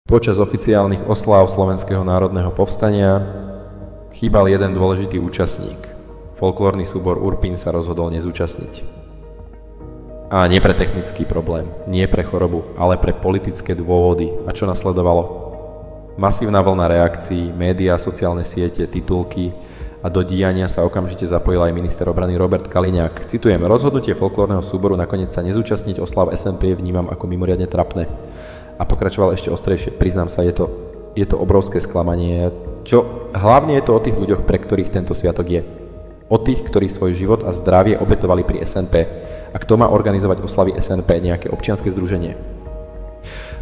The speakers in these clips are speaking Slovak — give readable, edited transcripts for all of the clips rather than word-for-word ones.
Počas oficiálnych osláv Slovenského národného povstania chýbal jeden dôležitý účastník. Folklórny súbor Urpín sa rozhodol nezúčastniť. A nie pre technický problém, nie pre chorobu, ale pre politické dôvody. A čo nasledovalo? Masívna vlna reakcií, médiá, sociálne siete, titulky a do diania sa okamžite zapojil aj minister obrany Robert Kaliňák. Citujem: rozhodnutie folklórneho súboru nakoniec sa nezúčastniť oslav SNP vnímam ako mimoriadne trapné. A pokračoval ešte ostrejšie: priznám sa, je to obrovské sklamanie. Hlavne je to o tých ľuďoch, pre ktorých tento sviatok je. O tých, ktorí svoj život a zdravie obetovali pri SNP. A kto má organizovať oslavy SNP? Nejaké občianske združenie?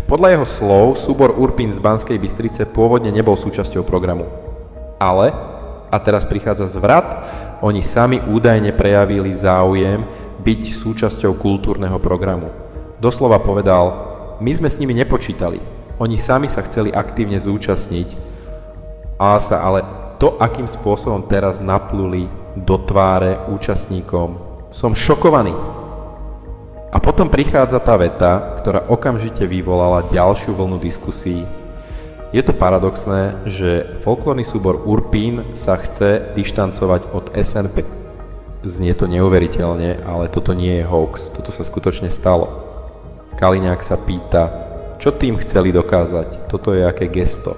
Podľa jeho slov súbor Urpín z Banskej Bystrice pôvodne nebol súčasťou programu. Ale, a teraz prichádza zvrat, oni sami údajne prejavili záujem byť súčasťou kultúrneho programu. Doslova povedal: my sme s nimi nepočítali. Oni sami sa chceli aktívne zúčastniť, ale to, akým spôsobom teraz napluli do tváre účastníkom, som šokovaný. A potom prichádza tá veta, ktorá okamžite vyvolala ďalšiu vlnu diskusí. Je to paradoxné, že folklórny súbor Urpín sa chce dištancovať od SNP. Znie to neuveriteľne, ale toto nie je hoax. Toto sa skutočne stalo. Kaliňák sa pýta, čo tým chceli dokázať, toto je aké gesto.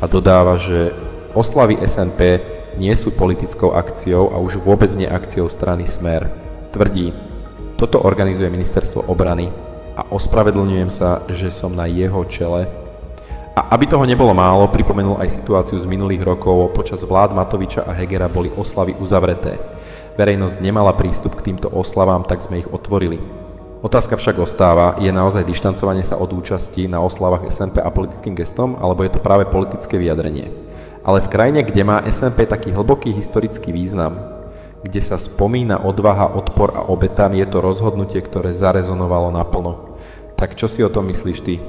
A dodáva, že oslavy SNP nie sú politickou akciou a už vôbec nie akciou strany Smer. Tvrdí: toto organizuje ministerstvo obrany a ospravedlňujem sa, že som na jeho čele. A aby toho nebolo málo, pripomenul aj situáciu z minulých rokov. Počas vlád Matoviča a Hegera boli oslavy uzavreté. Verejnosť nemala prístup k týmto oslavám, tak sme ich otvorili. Otázka však ostáva, je naozaj dištancovanie sa od účasti na oslavách SNP a politickým gestom, alebo je to práve politické vyjadrenie? Ale v krajine, kde má SNP taký hlboký historický význam, kde sa spomína odvaha, odpor a obeta, je to rozhodnutie, ktoré zarezonovalo naplno. Tak čo si o tom myslíš ty?